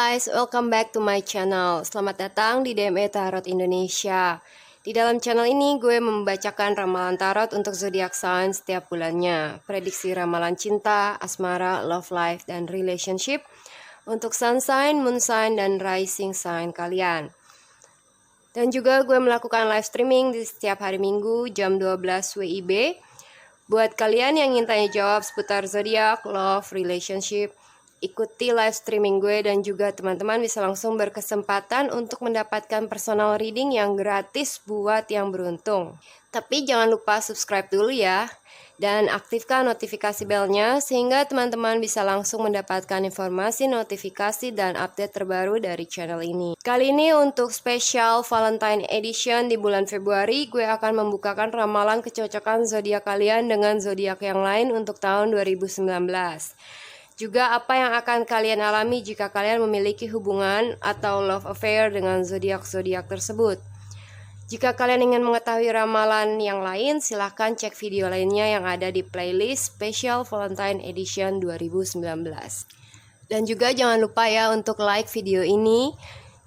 guys, welcome back to my channel. Selamat datang di DME Tarot Indonesia. Di dalam channel ini gue membacakan ramalan tarot untuk zodiak sign setiap bulannya. Prediksi ramalan cinta, asmara, love life, dan relationship untuk sun sign, moon sign, dan rising sign kalian. Dan juga gue melakukan live streaming di setiap hari Minggu jam 12 WIB. Buat kalian yang ingin tanya jawab seputar zodiak, love, relationship, ikuti live streaming gue dan juga teman-teman bisa langsung berkesempatan untuk mendapatkan personal reading yang gratis buat yang beruntung. Tapi jangan lupa subscribe dulu ya dan aktifkan notifikasi belnya sehingga teman-teman bisa langsung mendapatkan informasi, notifikasi, dan update terbaru dari channel ini. Kali ini untuk spesial Valentine Edition di bulan Februari, gue akan membukakan ramalan kecocokan zodiak kalian dengan zodiak yang lain untuk tahun 2019. Juga apa yang akan kalian alami jika kalian memiliki hubungan atau love affair dengan zodiak-zodiak tersebut. Jika kalian ingin mengetahui ramalan yang lain, silahkan cek video lainnya yang ada di playlist Special Valentine Edition 2019. Dan juga jangan lupa ya untuk like video ini,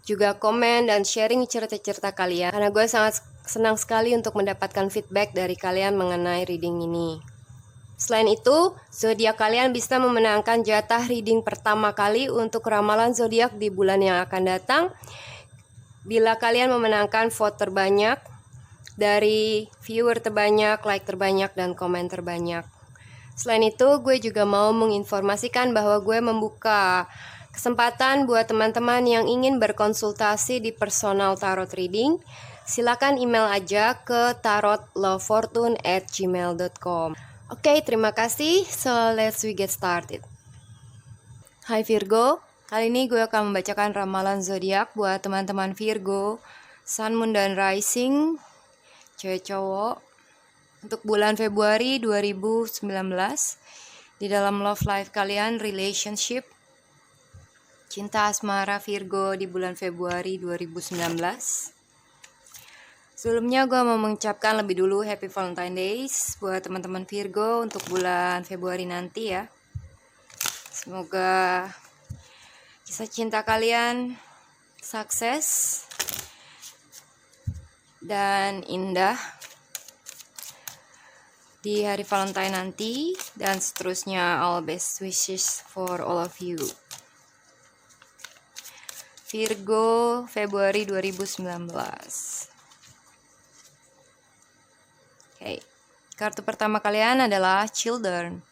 juga komen dan sharing cerita-cerita kalian. Karena gue sangat senang sekali untuk mendapatkan feedback dari kalian mengenai reading ini. Selain itu, zodiak kalian bisa memenangkan jatah reading pertama kali untuk ramalan zodiak di bulan yang akan datang. Bila kalian memenangkan vote terbanyak dari viewer terbanyak, like terbanyak, dan komen terbanyak. Selain itu, gue juga mau menginformasikan bahwa gue membuka kesempatan buat teman-teman yang ingin berkonsultasi di personal tarot reading. Silakan email aja ke tarotlovefortune@gmail.com. Oke, terima kasih. So, let's get started. Hai Virgo, kali ini gue akan membacakan ramalan zodiak buat teman-teman Virgo, Sun, Moon, dan Rising, cewek cowok, untuk bulan Februari 2019. Di dalam love life kalian, relationship, cinta asmara Virgo di bulan Februari 2019. Sebelumnya gue mau mengucapkan lebih dulu Happy Valentine Days buat teman-teman Virgo untuk bulan Februari nanti ya. Semoga kisah cinta kalian sukses dan indah di hari Valentine nanti, dan seterusnya all best wishes for all of you. Virgo Februari 2019. Kartu pertama kalian adalah Children.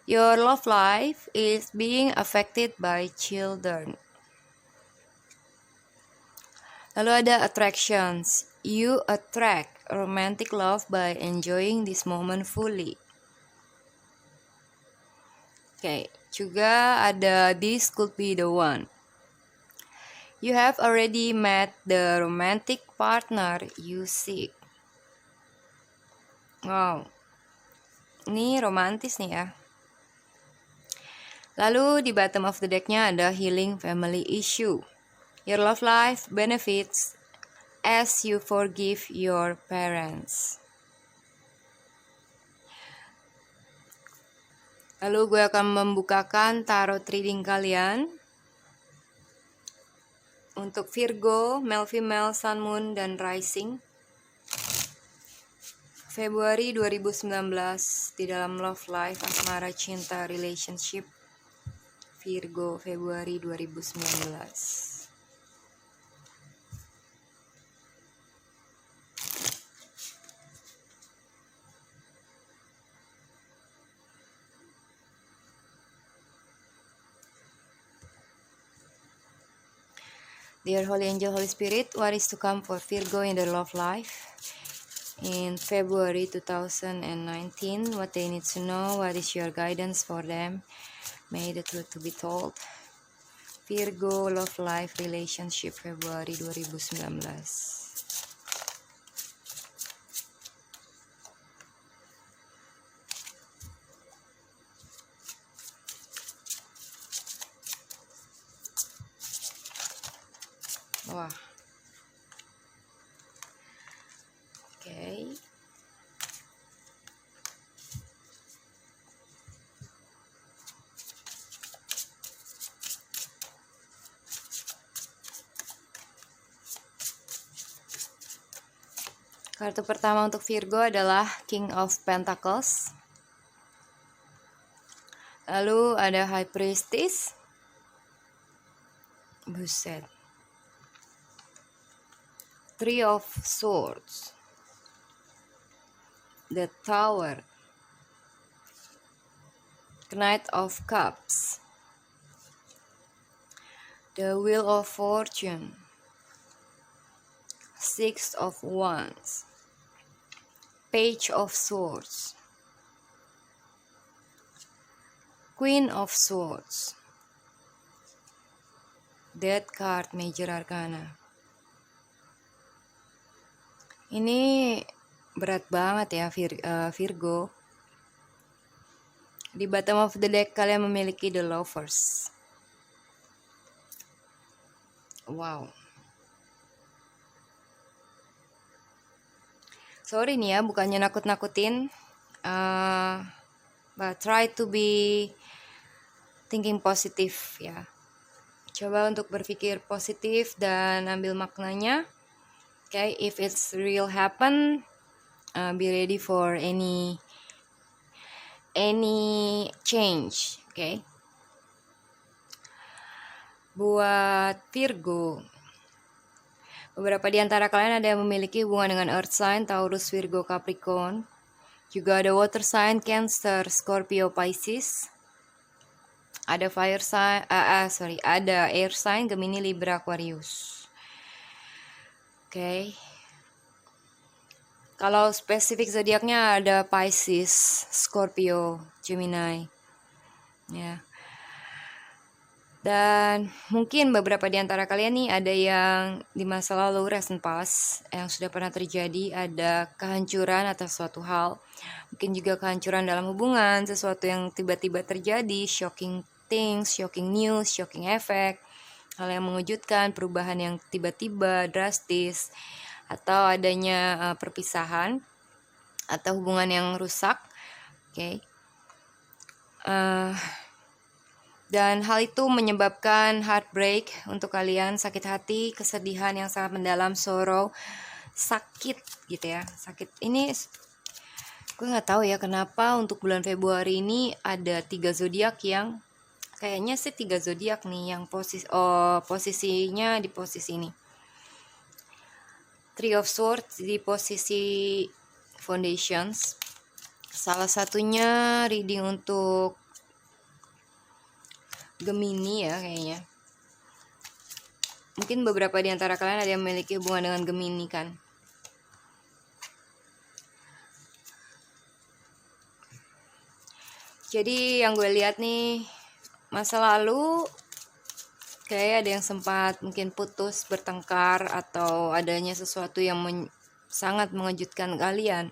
Your love life is being affected by children. Lalu ada attractions. You attract romantic love by enjoying this moment fully. Juga ada this could be the one. You have already met the romantic partner you seek. Wow, ini romantis nih ya. Lalu di bottom of the decknya ada healing family issue. Your love life benefits as you forgive your parents. Lalu gue akan membukakan tarot reading kalian untuk Virgo, male, female, sun, moon, dan rising. Februari 2019 di dalam love life, asmara, cinta, relationship. Virgo Februari 2019. Dear Holy Angel, Holy Spirit, what is to come for Virgo in their love life in February 2019? What they need to know, what is your guidance for them? May the truth to be told. Virgo love life relationship Februari 2019. Wah. Kartu pertama untuk Virgo adalah King of Pentacles. Lalu ada High Priestess. Buset. Three of Swords. The Tower. Knight of Cups. The Wheel of Fortune. Six of Wands. Page of Swords. Queen of Swords. Death card Major Arcana. Ini berat banget ya Virgo. Di bottom of the deck kalian memiliki The Lovers. Wow. Sorry nih ya, bukannya nakut-nakutin. But try to be thinking positif ya. Coba untuk berpikir positif dan ambil maknanya. Okay, if it's real happen, be ready for any change. Okay. Buat Virgo, beberapa di antara kalian ada yang memiliki hubungan dengan Earth sign, Taurus, Virgo, Capricorn. Juga ada Water sign, Cancer, Scorpio, Pisces. Ada Fire sign, ada Air sign, Gemini, Libra, Aquarius. Oke. Kalau spesifik zodiaknya ada Pisces, Scorpio, Gemini. Ya. Dan mungkin beberapa di antara kalian nih ada yang di masa lalu recent past yang sudah pernah terjadi, ada kehancuran atas suatu hal. Mungkin juga kehancuran dalam hubungan, sesuatu yang tiba-tiba terjadi, shocking things, shocking news, shocking effect, hal yang mengejutkan, perubahan yang tiba-tiba, drastis, atau adanya perpisahan atau hubungan yang rusak. Oke. Dan hal itu menyebabkan heartbreak untuk kalian, sakit hati, kesedihan yang sangat mendalam, sorrow, sakit gitu ya. Sakit ini gue nggak tahu ya kenapa untuk bulan Februari ini ada 3 zodiak yang kayaknya sih 3 zodiak nih yang posisinya di posisi ini. Three of Swords di posisi foundations. Salah satunya reading untuk Gemini ya kayaknya. Mungkin beberapa di antara kalian ada yang memiliki hubungan dengan Gemini kan. Jadi yang gue lihat nih, masa lalu kayak ada yang sempat mungkin putus, bertengkar, atau adanya sesuatu yang sangat mengejutkan kalian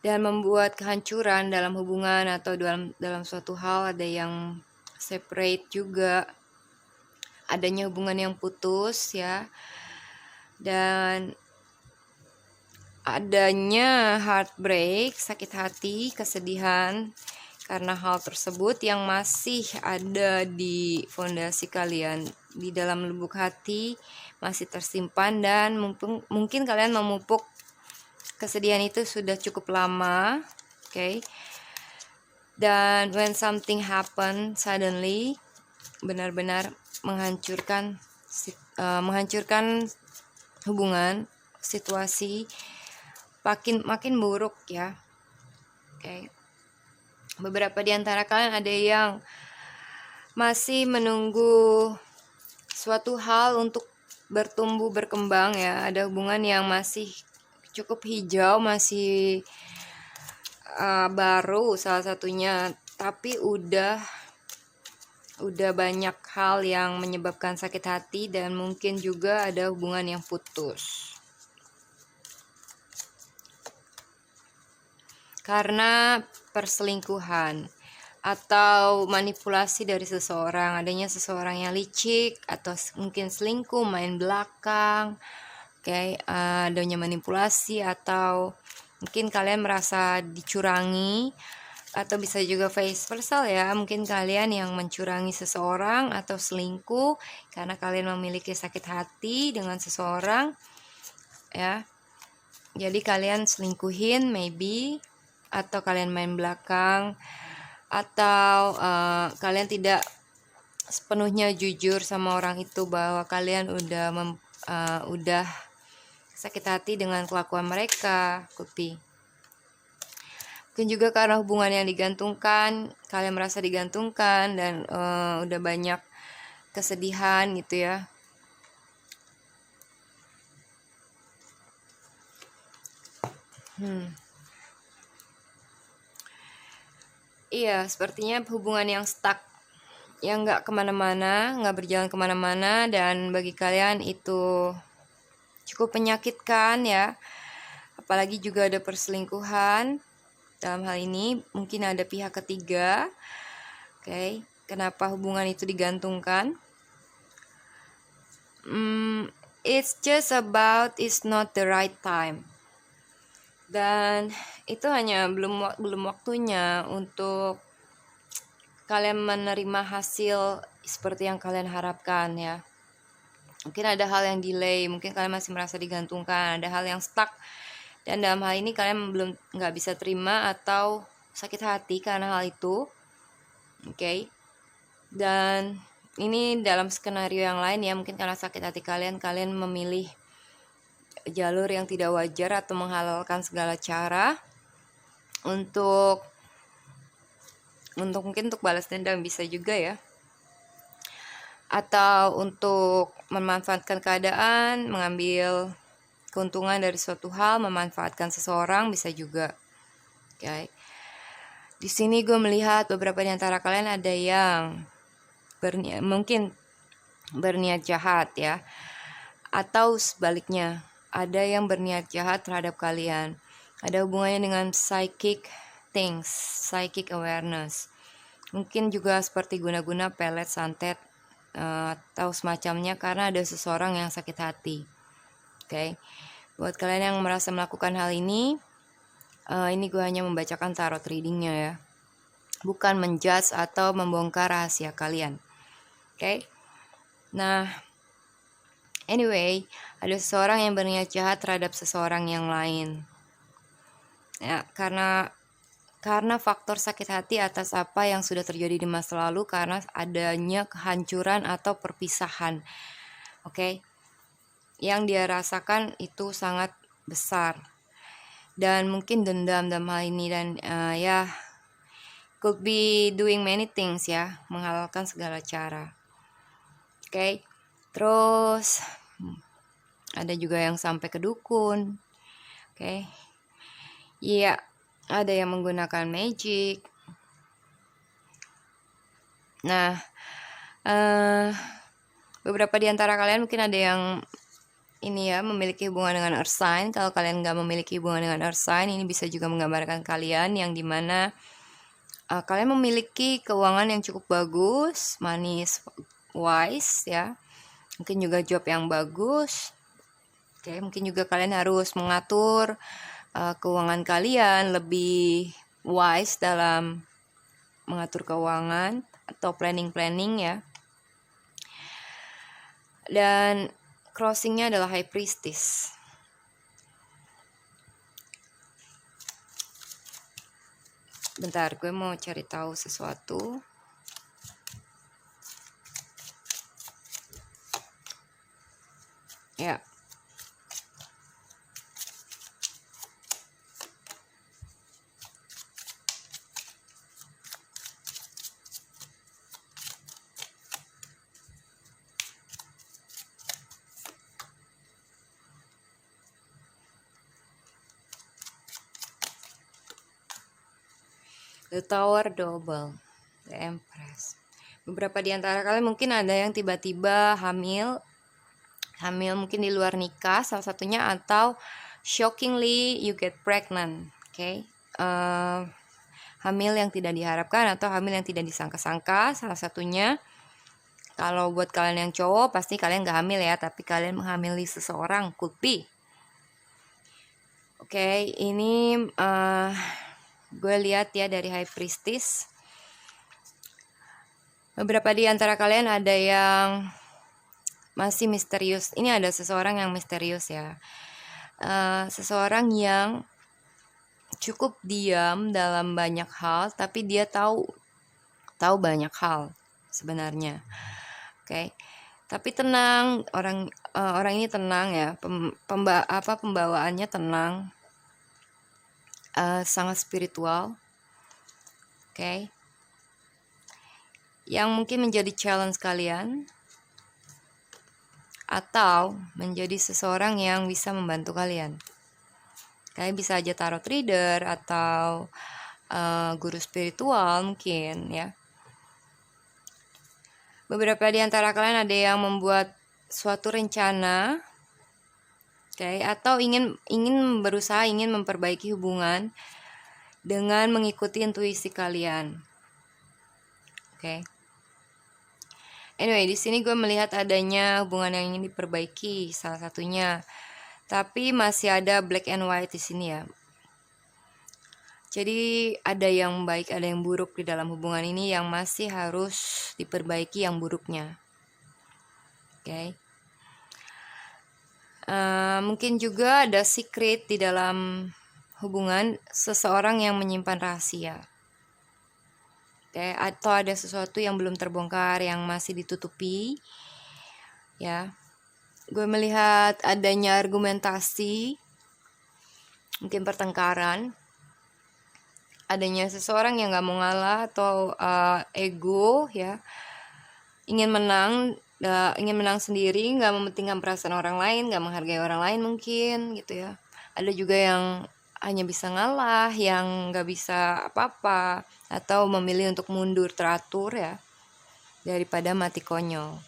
dan membuat kehancuran dalam hubungan atau dalam suatu hal. Ada yang separate juga, adanya hubungan yang putus ya, dan adanya heartbreak, sakit hati, kesedihan karena hal tersebut yang masih ada di fondasi kalian, di dalam lubuk hati masih tersimpan, dan mungkin kalian memupuk kesedihan itu sudah cukup lama. Okay. Dan when something happen suddenly, benar-benar menghancurkan hubungan, situasi makin buruk ya. Okay. Beberapa di antara kalian ada yang masih menunggu suatu hal untuk bertumbuh berkembang ya. Ada hubungan yang masih cukup hijau, masih baru salah satunya, tapi udah banyak hal yang menyebabkan sakit hati, dan mungkin juga ada hubungan yang putus karena perselingkuhan atau manipulasi dari seseorang, adanya seseorang yang licik atau mungkin selingkuh, main belakang. Adanya manipulasi, atau mungkin kalian merasa dicurangi, atau bisa juga vice versa ya, mungkin kalian yang mencurangi seseorang atau selingkuh karena kalian memiliki sakit hati dengan seseorang ya. Jadi kalian selingkuhin maybe, atau kalian main belakang, atau kalian tidak sepenuhnya jujur sama orang itu bahwa kalian udah sakit hati dengan kelakuan mereka, Kupi. Mungkin juga karena hubungan yang digantungkan, kalian merasa digantungkan dan udah banyak kesedihan gitu ya. Iya, sepertinya hubungan yang stuck, yang nggak kemana-mana, nggak berjalan kemana-mana, dan bagi kalian itu cukup menyakitkan ya. Apalagi juga ada perselingkuhan. Dalam hal ini mungkin ada pihak ketiga. Oke, kenapa hubungan itu digantungkan? It's just about it's not the right time. Dan itu hanya belum waktunya untuk kalian menerima hasil seperti yang kalian harapkan ya. Mungkin ada hal yang delay, mungkin kalian masih merasa digantungkan, ada hal yang stuck, dan dalam hal ini kalian nggak bisa terima atau sakit hati karena hal itu. Oke. Dan ini dalam skenario yang lain ya, mungkin karena sakit hati kalian memilih jalur yang tidak wajar atau menghalalkan segala cara untuk mungkin untuk balas dendam, bisa juga ya, atau untuk memanfaatkan keadaan, mengambil keuntungan dari suatu hal, memanfaatkan seseorang, bisa juga. Oke. Di sini gue melihat beberapa di antara kalian ada yang mungkin berniat jahat ya, atau sebaliknya ada yang berniat jahat terhadap kalian. Ada hubungannya dengan psychic things, psychic awareness. Mungkin juga seperti guna-guna, pelet, santet, atau semacamnya, karena ada seseorang yang sakit hati. Oke. Buat kalian yang merasa melakukan hal ini gue hanya membacakan tarot readingnya ya, bukan menjudge atau membongkar rahasia kalian. Oke. Nah, anyway, ada seseorang yang berniat jahat terhadap seseorang yang lain. Ya, karena faktor sakit hati atas apa yang sudah terjadi di masa lalu, karena adanya kehancuran atau perpisahan. Oke. Yang dia rasakan itu sangat besar. Dan mungkin dendam dalam hal ini, dan ya could be doing many things ya, menghalalkan segala cara. Oke. Terus ada juga yang sampai ke dukun. Oke. Iya, ada yang menggunakan magic. Nah, beberapa di antara kalian mungkin ada yang ini ya, memiliki hubungan dengan earth sign. Kalau kalian nggak memiliki hubungan dengan earth sign, ini bisa juga menggambarkan kalian yang dimana kalian memiliki keuangan yang cukup bagus, money is wise ya. Mungkin juga job yang bagus. Oke, mungkin juga kalian harus mengatur keuangan kalian lebih wise dalam mengatur keuangan atau planning ya. Dan crossingnya adalah High Priestess. Bentar, gue mau cari tahu sesuatu. Ya. The Tower Double, The Empress. Beberapa di antara kalian mungkin ada yang tiba-tiba hamil mungkin di luar nikah salah satunya, atau shockingly you get pregnant. Oke. Hamil yang tidak diharapkan atau hamil yang tidak disangka-sangka salah satunya. Kalau buat kalian yang cowok pasti kalian gak hamil ya, tapi kalian menghamili seseorang, could be. Oke, ini gue lihat ya dari High Priestess. Beberapa di antara kalian ada yang masih misterius. Ini ada seseorang yang misterius ya. seseorang yang cukup diam dalam banyak hal, tapi dia tahu banyak hal sebenarnya. Oke. Tapi tenang, orang ini tenang ya, pembawaannya tenang, sangat spiritual. Oke. Yang mungkin menjadi challenge kalian atau menjadi seseorang yang bisa membantu kalian. Kalian bisa aja tarot reader atau guru spiritual mungkin ya. Beberapa di antara kalian ada yang membuat suatu rencana, atau ingin berusaha ingin memperbaiki hubungan dengan mengikuti intuisi kalian. Anyway, di sini gue melihat adanya hubungan yang ingin diperbaiki, salah satunya. Tapi masih ada black and white di sini ya. Jadi ada yang baik, ada yang buruk di dalam hubungan ini yang masih harus diperbaiki yang buruknya. Mungkin juga ada secret di dalam hubungan, seseorang yang menyimpan rahasia. Atau ada sesuatu yang belum terbongkar, yang masih ditutupi. Ya. Gue melihat adanya argumentasi, mungkin pertengkaran. Adanya seseorang yang gak mau ngalah atau ego ya, ingin menang sendiri, gak mementingkan perasaan orang lain, gak menghargai orang lain mungkin gitu ya. Ada juga yang hanya bisa ngalah, yang gak bisa apa-apa, atau memilih untuk mundur teratur ya, daripada mati konyol.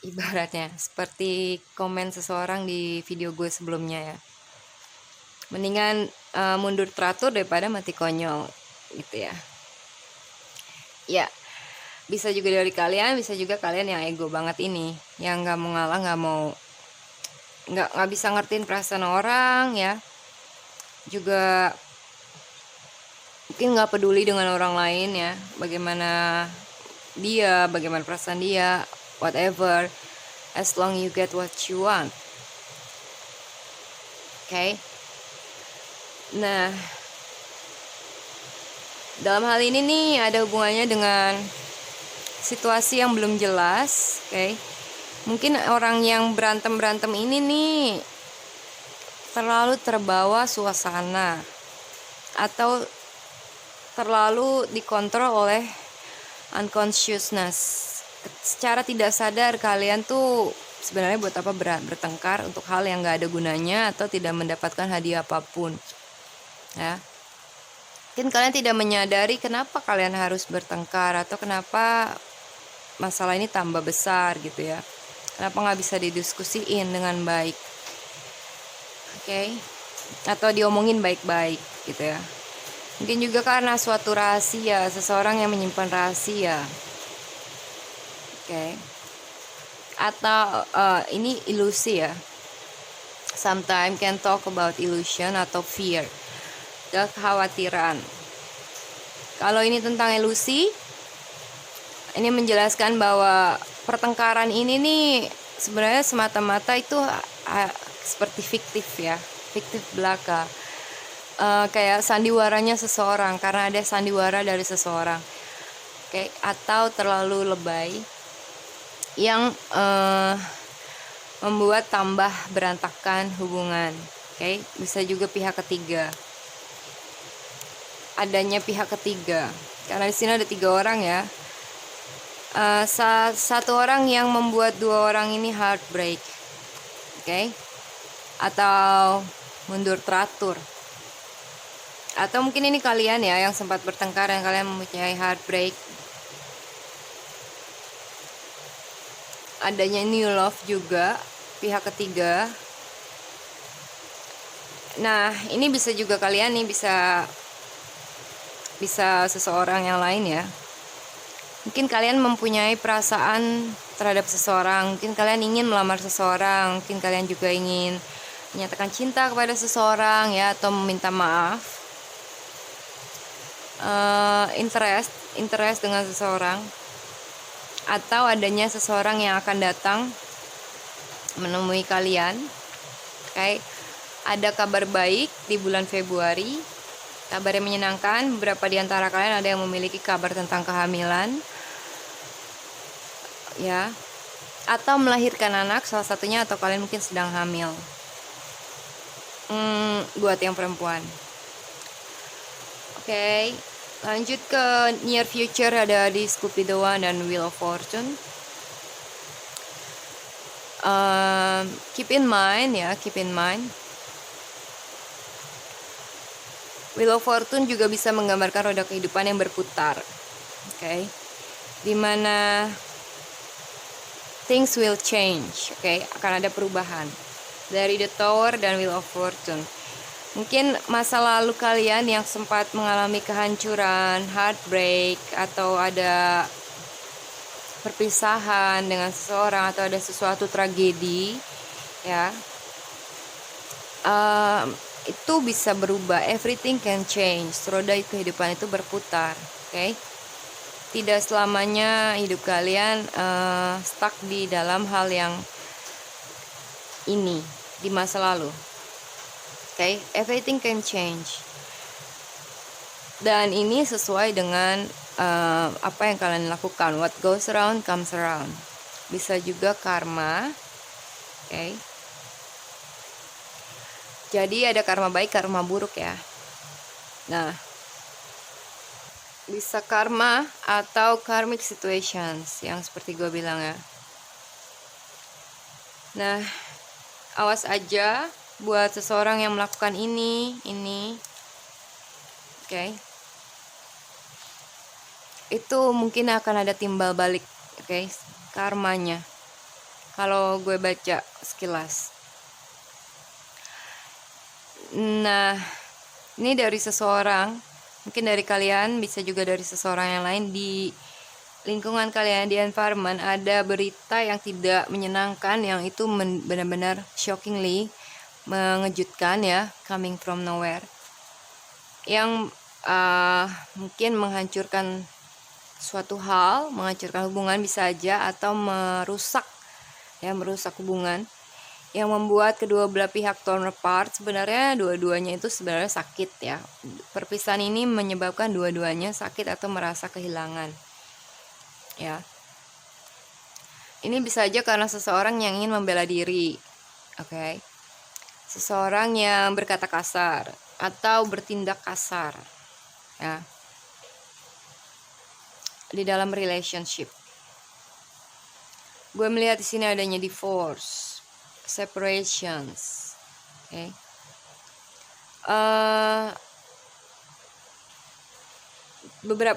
Ibaratnya seperti komen seseorang di video gue sebelumnya ya, mendingan mundur teratur daripada mati konyol gitu ya. Ya, bisa juga dari kalian, bisa juga kalian yang ego banget ini, yang nggak mau ngalah, nggak bisa ngertiin perasaan orang ya, juga mungkin nggak peduli dengan orang lain ya, bagaimana perasaan dia, whatever, as long you get what you want. Nah, dalam hal ini nih ada hubungannya dengan situasi yang belum jelas. Mungkin orang yang berantem ini nih terlalu terbawa suasana atau terlalu dikontrol oleh unconsciousness. Secara tidak sadar kalian tuh sebenarnya buat apa bertengkar untuk hal yang gak ada gunanya atau tidak mendapatkan hadiah apapun ya. Mungkin kalian tidak menyadari kenapa kalian harus bertengkar atau kenapa masalah ini tambah besar gitu ya, kenapa gak bisa didiskusiin dengan baik, atau diomongin baik-baik gitu ya. Mungkin juga karena suatu rahasia, seseorang yang menyimpan rahasia. Atau ini ilusi ya. Sometimes can talk about illusion atau fear, kekhawatiran. Kalau ini tentang ilusi, ini menjelaskan bahwa pertengkaran ini nih sebenarnya semata-mata itu seperti fiktif ya, fiktif belaka. Kayak sandiwaranya seseorang, karena ada sandiwara dari seseorang. Atau terlalu lebay yang membuat tambah berantakan hubungan. Bisa juga pihak ketiga. Adanya pihak ketiga, karena di sini ada 3 orang ya. Satu orang yang membuat 2 orang ini heartbreak, atau mundur teratur. Atau mungkin ini kalian ya yang sempat bertengkar dan kalian mempunyai heartbreak. Adanya new love juga, pihak ketiga. Nah, ini bisa juga kalian nih, bisa seseorang yang lain ya. Mungkin kalian mempunyai perasaan terhadap seseorang, mungkin kalian ingin melamar seseorang, mungkin kalian juga ingin menyatakan cinta kepada seseorang ya, atau meminta maaf. Interest dengan seseorang, atau adanya seseorang yang akan datang menemui kalian, ada kabar baik di bulan Februari. Kabar yang menyenangkan, beberapa di antara kalian ada yang memiliki kabar tentang kehamilan, ya, atau melahirkan anak, salah satunya, atau kalian mungkin sedang hamil. Buat yang perempuan. Oke, lanjut ke near future, ada di Scupido One dan Wheel of Fortune. Keep in mind. Wheel of Fortune juga bisa menggambarkan roda kehidupan yang berputar. Oke. Dimana things will change. Oke, akan ada perubahan. Dari The Tower dan Wheel of Fortune. Mungkin masa lalu kalian yang sempat mengalami kehancuran, heartbreak, atau ada perpisahan dengan seseorang, atau ada sesuatu tragedi, ya, itu bisa berubah. Everything can change. Roda kehidupan itu berputar. Oke. Tidak selamanya hidup kalian stuck di dalam hal yang ini, di masa lalu. Oke, everything can change. Dan ini sesuai dengan apa yang kalian lakukan. What goes around comes around. Bisa juga karma. Oke. Jadi ada karma baik, karma buruk ya. Nah, bisa karma atau karmic situations yang seperti gue bilang ya. Nah, awas aja buat seseorang yang melakukan ini. Oke. Itu mungkin akan ada timbal balik, oke, karmanya. Kalau gue baca sekilas. Nah, ini dari seseorang, mungkin dari kalian, bisa juga dari seseorang yang lain. Di lingkungan kalian, di environment, ada berita yang tidak menyenangkan, yang itu benar-benar shockingly mengejutkan ya, coming from nowhere, yang mungkin menghancurkan suatu hal, menghancurkan hubungan bisa aja, atau merusak hubungan, yang membuat kedua belah pihak torn apart. Sebenarnya dua-duanya itu sebenarnya sakit ya. Perpisahan ini menyebabkan dua-duanya sakit atau merasa kehilangan. Ya. Ini bisa aja karena seseorang yang ingin membela diri. Oke. Seseorang yang berkata kasar atau bertindak kasar. Ya. Di dalam relationship. Gue melihat di sini adanya divorce, separations, oke.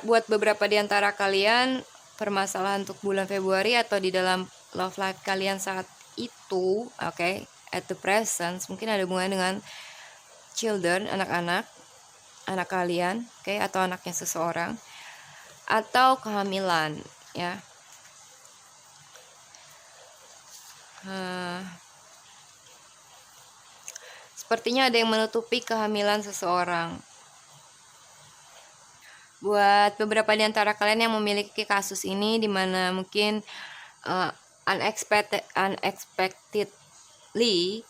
Buat beberapa di antara kalian, permasalahan untuk bulan Februari atau di dalam love life kalian saat itu, oke, at the present, mungkin ada hubungan dengan children, anak kalian, oke, atau anaknya seseorang, atau kehamilan, ya. Sepertinya ada yang menutupi kehamilan seseorang. Buat beberapa di antara kalian yang memiliki kasus ini, dimana mungkin unexpectedly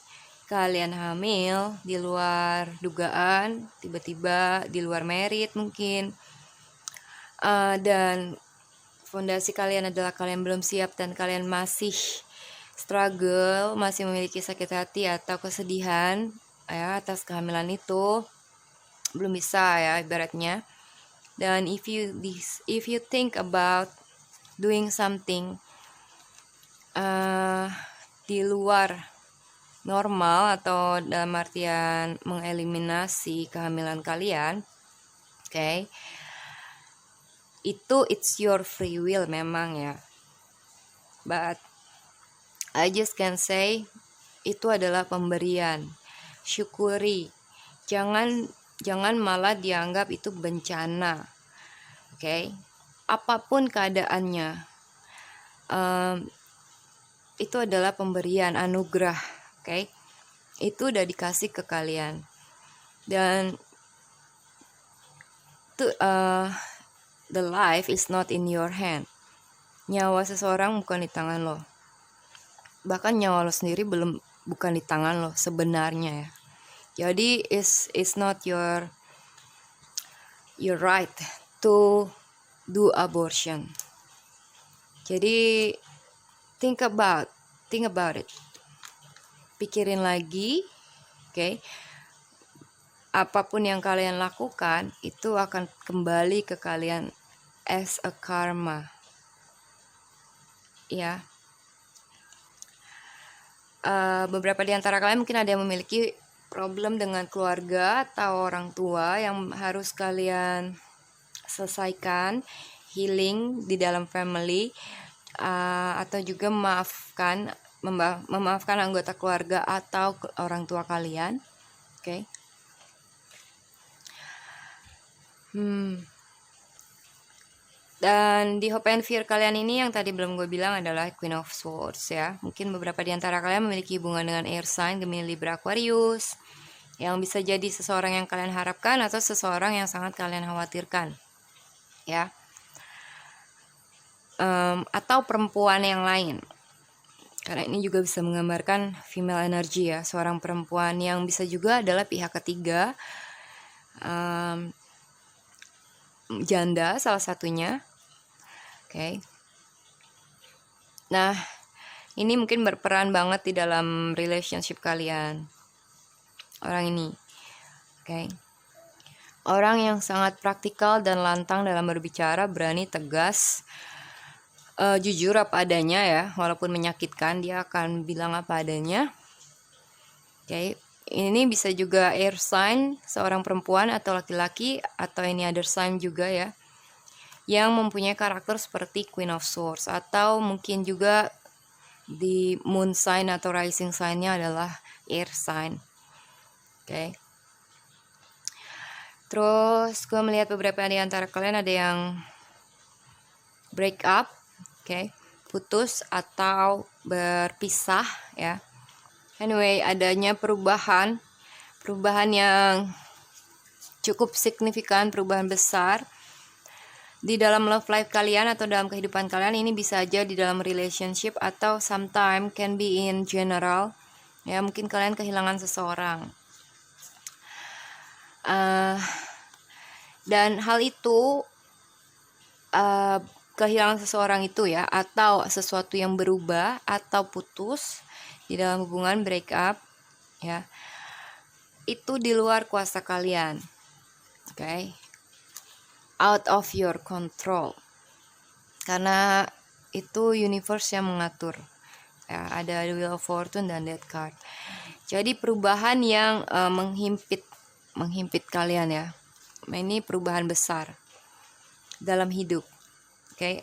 kalian hamil di luar dugaan, tiba-tiba di luar merit mungkin, dan fondasi kalian adalah kalian belum siap dan kalian masih struggle, masih memiliki sakit hati atau kesedihan ya atas kehamilan itu, belum bisa ya ibaratnya. Dan if you think about doing something di luar normal atau dalam artian mengeliminasi kehamilan kalian, oke, itu it's your free will memang ya. But I just can say itu adalah pemberian. Syukuri. Jangan malah dianggap itu bencana. Oke. Apapun keadaannya. Itu adalah pemberian, anugerah. Oke. Itu udah dikasih ke kalian. Dan the life is not in your hand. Nyawa seseorang bukan di tangan lo. Bahkan nyawa lo sendiri bukan di tangan lo sebenarnya ya. Jadi is not your right to do abortion. Jadi think about it. Pikirin lagi, oke? Apapun yang kalian lakukan itu akan kembali ke kalian as a karma. Ya. Beberapa di antara kalian mungkin ada yang memiliki problem dengan keluarga atau orang tua yang harus kalian selesaikan, healing di dalam family, atau juga memaafkan anggota keluarga atau orang tua kalian. Oke. Dan di Hope and Fear kalian ini yang tadi belum gue bilang adalah Queen of Swords ya. Mungkin beberapa di antara kalian memiliki hubungan dengan air sign, Gemini, Libra, Aquarius, yang bisa jadi seseorang yang kalian harapkan atau seseorang yang sangat kalian khawatirkan ya. Atau perempuan yang lain, karena ini juga bisa menggambarkan female energy ya, seorang perempuan yang bisa juga adalah pihak ketiga, janda salah satunya. Oke. Nah, ini mungkin berperan banget di dalam relationship kalian, orang ini. Oke. Orang yang sangat praktikal dan lantang dalam berbicara, berani, tegas, jujur apa adanya ya, walaupun menyakitkan dia akan bilang apa adanya. Oke. Ini bisa juga air sign, seorang perempuan atau laki-laki, atau ini other sign juga ya, yang mempunyai karakter seperti Queen of Swords, atau mungkin juga di moon sign atau rising sign-nya adalah air sign. Oke. Terus gue melihat beberapa di antara kalian ada yang break up, oke, putus atau berpisah ya. Anyway, adanya perubahan yang cukup signifikan, perubahan besar di dalam love life kalian atau dalam kehidupan kalian. Ini bisa aja di dalam relationship atau sometime can be in general ya. Mungkin kalian kehilangan seseorang, dan hal itu, kehilangan seseorang itu ya, atau sesuatu yang berubah atau putus di dalam hubungan, break up ya, itu di luar kuasa kalian. Oke. Out of your control, karena itu universe yang mengatur ya. Ada the Wheel of Fortune dan Death card. Jadi perubahan yang menghimpit kalian ya. Ini perubahan besar dalam hidup. Oke.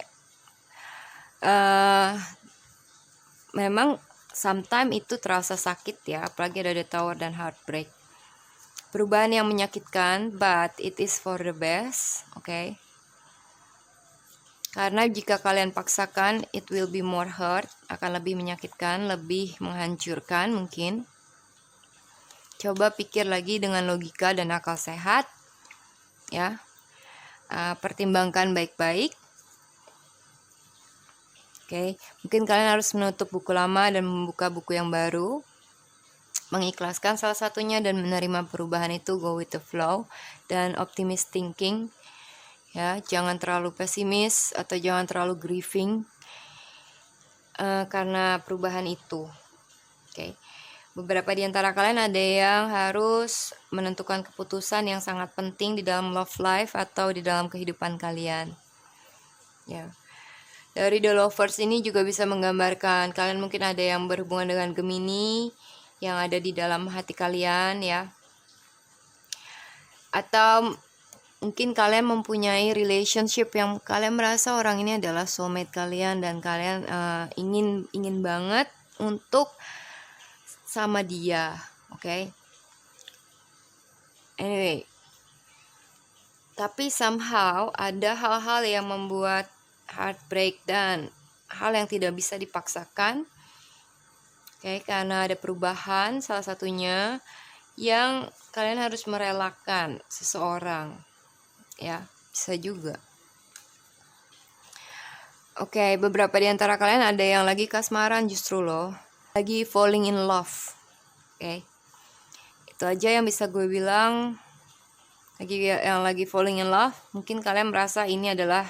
Memang sometimes itu terasa sakit ya, apalagi ada the Tower dan Heartbreak. Perubahan yang menyakitkan, but it is for the best, oke? Karena jika kalian paksakan, it will be more hurt, akan lebih menyakitkan, lebih menghancurkan mungkin. Coba pikir lagi dengan logika dan akal sehat, ya. Pertimbangkan baik-baik. Oke, mungkin kalian harus menutup buku lama dan membuka buku yang baru, mengikhlaskan salah satunya dan menerima perubahan itu, go with the flow dan optimistic thinking ya. Jangan terlalu pesimis atau jangan terlalu grieving karena perubahan itu. Oke. Beberapa di antara kalian ada yang harus menentukan keputusan yang sangat penting di dalam love life atau di dalam kehidupan kalian ya. Dari The Lovers ini juga bisa menggambarkan kalian mungkin ada yang berhubungan dengan Gemini yang ada di dalam hati kalian ya. Atau mungkin kalian mempunyai relationship yang kalian merasa orang ini adalah soulmate kalian dan kalian ingin banget untuk sama dia, oke? Anyway, tapi somehow ada hal-hal yang membuat heartbreak dan hal yang tidak bisa dipaksakan, oke? Karena ada perubahan, salah satunya yang kalian harus merelakan seseorang ya, bisa juga. Oke, beberapa di antara kalian ada yang lagi kasmaran justru loh, lagi falling in love. Oke. Itu Itu aja yang bisa gue bilang. Yang lagi falling in love, mungkin kalian merasa ini adalah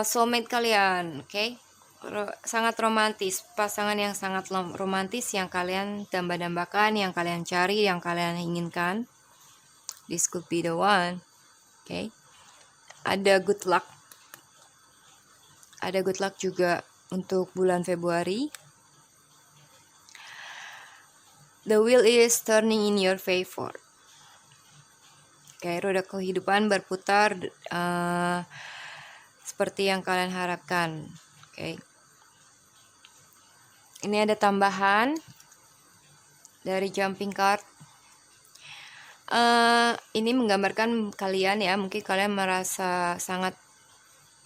soulmate kalian, oke? Sangat romantis, pasangan yang sangat romantis yang kalian damba-dambakan, yang kalian cari, yang kalian inginkan. This could be the one, oke? Ada good luck juga untuk bulan Februari. The wheel is turning in your favor. Oke, roda kehidupan berputar seperti yang kalian harapkan. Oke. Ini ada tambahan dari jumping card. Ini menggambarkan kalian ya, mungkin kalian merasa sangat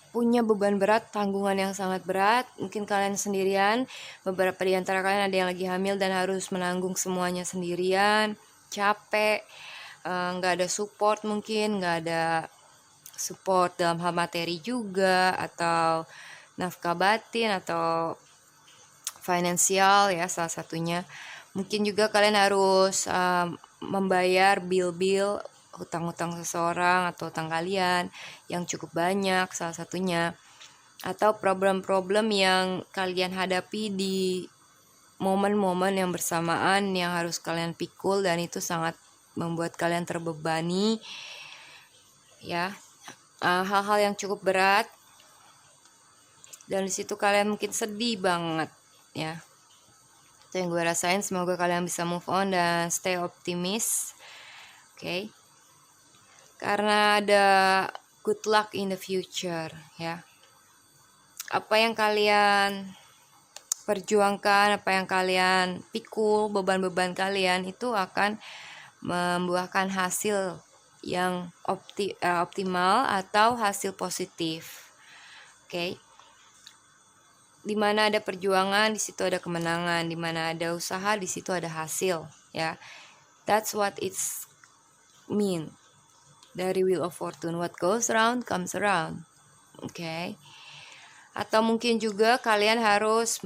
punya beban berat, tanggungan yang sangat berat. Mungkin kalian sendirian, beberapa di antara kalian ada yang lagi hamil dan harus menanggung semuanya sendirian, capek, nggak ada support, mungkin nggak ada support dalam hal materi juga, atau nafkah batin, atau finansial ya salah satunya. Mungkin juga kalian harus membayar bil-bil, hutang-hutang seseorang atau hutang kalian yang cukup banyak salah satunya. Atau problem-problem yang kalian hadapi di momen-momen yang bersamaan yang harus kalian pikul, dan itu sangat membuat kalian terbebani ya, hal-hal yang cukup berat, dan disitu kalian mungkin sedih banget ya. Itu yang gue rasain. Semoga kalian bisa move on dan stay optimis, oke? Karena ada good luck in the future ya. Apa yang kalian perjuangkan, apa yang kalian pikul, beban-beban kalian itu akan membuahkan hasil yang optimal atau hasil positif. Oke. Di mana ada perjuangan, di situ ada kemenangan. Di mana ada usaha, di situ ada hasil, ya. That's what it's mean dari Wheel of Fortune. What goes around comes around. Oke. Atau mungkin juga kalian harus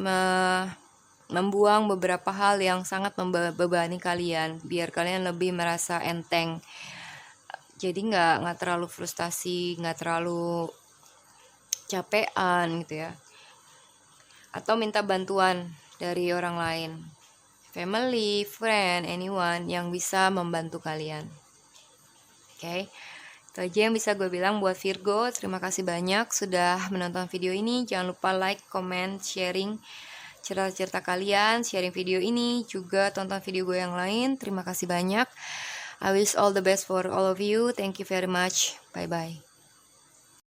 membuang beberapa hal yang sangat membebani kalian, biar kalian lebih merasa enteng. Jadi nggak terlalu frustasi, nggak terlalu capean gitu ya. Atau minta bantuan dari orang lain, family, friend, anyone yang bisa membantu kalian. Oke. Itu aja yang bisa gue bilang buat Virgo. Terima kasih banyak sudah menonton video ini. Jangan lupa like, comment, sharing cerita-cerita kalian, sharing video ini, juga tonton video gue yang lain. Terima kasih banyak. I wish all the best for all of you. Thank you very much. Bye-bye.